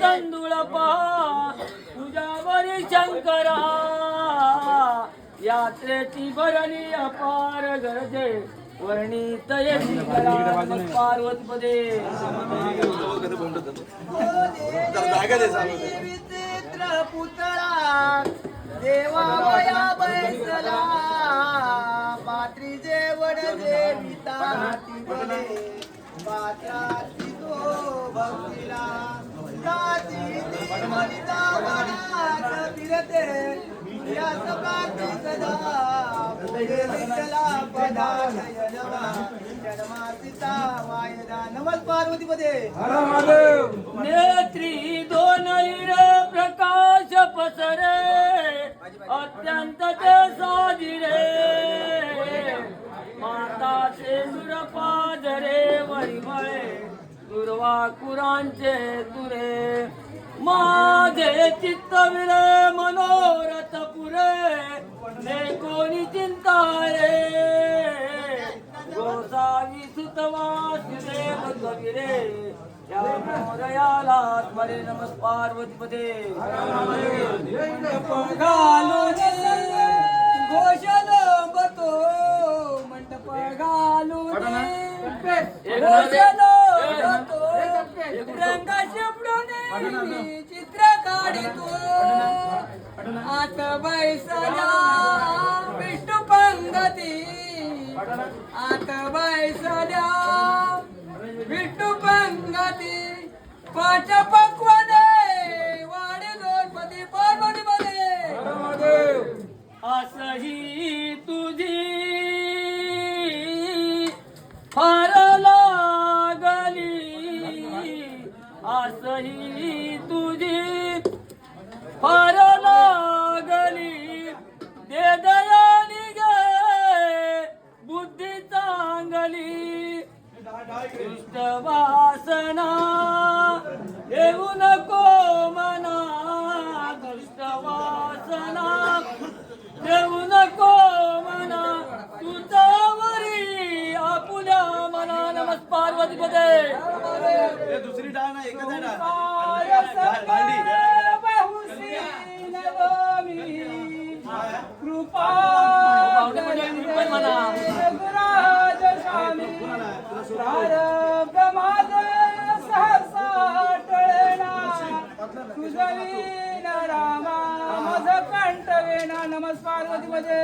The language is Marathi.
तंदुळ पहा तुझ्यावरी शंकरा यात्रेची भरणी अपार गरजे वर्णित येती पार्वतीपदे विचित्र पुतळा देवावया बैसला पात्री जेवण देविता बने पात्राती तो भक्तीला जाती मनिता वनात फिरते या सकाळी सदा विठ्ठला पदाशय नमः जन्मासिता वायदा नमः पार्वतीपदे हर महादेव नेत्री दोन हिर प्रकाश पसरे अत्यंत ते साजिरे माताचे दुरपाजरे वरिमळे दुर्वा कुरांचे तुरे माझे चित्त विरे मनोरथ पुरे ने कोणी चिंता रे गोसावी सुतवा सुदेव कविरे या मोरयाला मरे नमः पार्वतीपदे घालून घोषण बतो मंडप घालून घोषण रंगाचे पुढे चित्र काढितो आत बैसला विष्णू पंगती आत बैसल्या विष्णू पंगती पाच पक्वाने वाडे लोटपती पार्वतीपदे असही तुझी फार लागली असही तुझी फार लागली दे दयानी गे बुद्धी चांगली दुष्ट वासना येऊ नको मना दुष्ट वासना येऊ नको मना तुझ्यावरी आपुल्या मना नमः पार्वतीपदे दुसरी डाळ ना एकच आहे कृपा रामा माझ कंठ वेणा नमः पार्वतीपदे